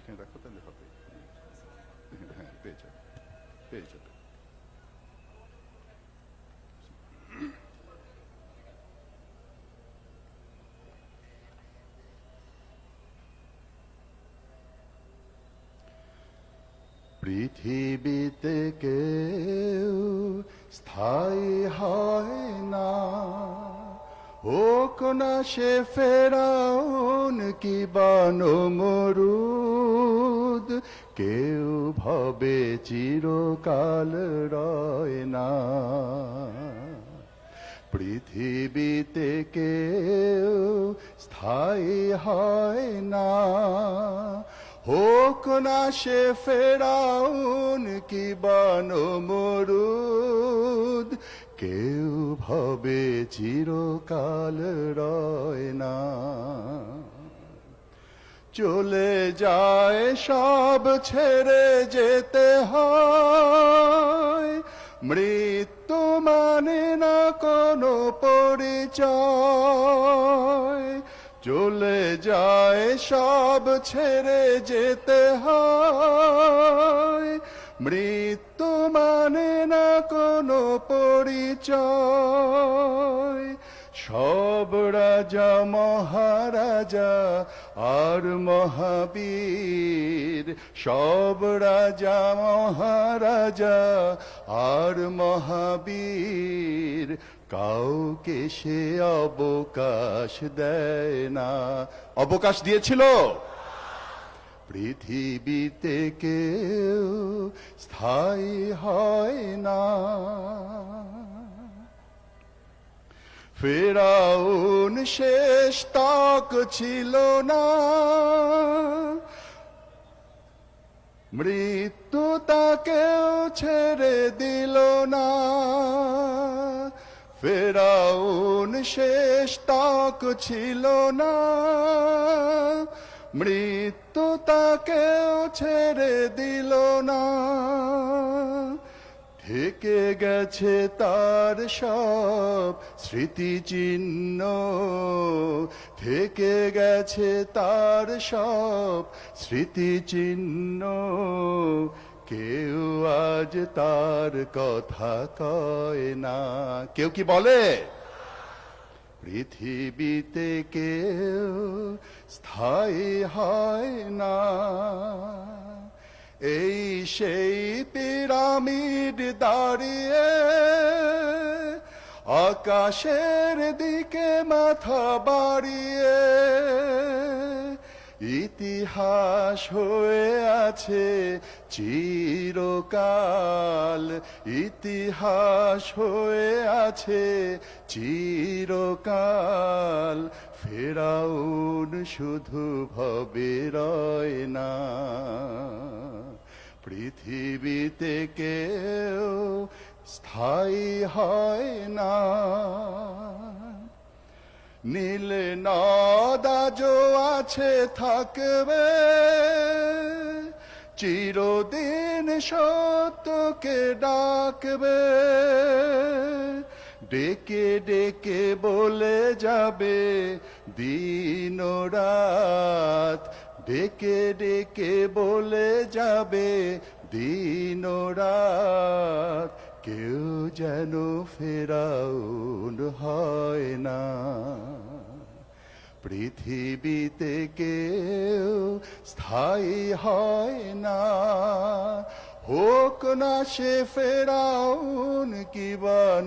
এখানে রাখো তাহলে হবে। হ্যাঁ, পেয়ে যাবে, পেয়ে যাবে। পৃথিবীতে কেউ স্থায়ী হয় না, হোক না সে ফেরাউন কি নমরুদ, কেউ ভবে চিরকাল রয় না। পৃথিবীতে কেউ স্থায়ী হয় না, হোক না সে ফেরাউন কি নমরুদ, কেউ ভবে চিরকাল রয় না। চলে যায় সব ছেড়ে যেতে হয়, মৃত্যু মানে না কোনো পরিচয়। চলে যায় সব ছেড়ে যেতে হয়, মৃত্যু মানে না কোনো পরিচয়। সব রাজা মহারাজা আর মহাবীর, সব রাজা মহারাজা আর মহাবীর, কাউকে সে অবকাশ দেয় না। অবকাশ দিয়েছিল? পৃথিবীতে কেউ স্থায়ী হয় না। ফেরাউন শেষ তক ছিল না, মৃত্যু তাকেও ছেড়ে দিল না। ফেরাউন শেষ তক ছিল না, মৃত্যু তাকেও ছেড়ে দিল না। থেকে গেছে তার সব স্মৃতিচিহ্ন, থেকে গেছে তার সব স্মৃতিচিহ্ন, কেউ আজ তার কথা কয় না। কেউ কি বলে? পৃথিবীতে কেউ স্থায়ী হয় না। এই সেই পিরামিড দাঁড়িয়ে আকাশের দিকে মাথা বাড়িয়ে, ইতিহাস হয়ে আছে চিরকাল, ইতিহাস হয়ে আছে চিরকাল। ফেরাউন শুধু ভবে রয় না। পৃথিবীতে কেউ স্থায়ী হয় না। নীল নদ আজও আছে থাকবে, চিরদিন সত্যকে ডাকবে। ডেকে ডেকে বলে যাবে দিন রাত, ডেকে ডেকে বলে যাবে দিন রাত। কেউ যেন ফেরাউন হয় না। পৃথিবীতে কেউ স্থায়ী হয় না, হোক না সে ফেরাউন কি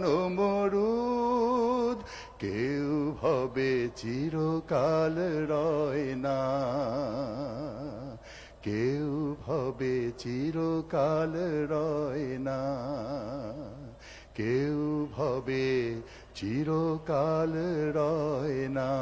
নমরুদ, কেউ ভবে চিরকাল রয় না। কেউ ভবে চিরকাল রয় না। কেউ ভবে চিরকাল রয় না।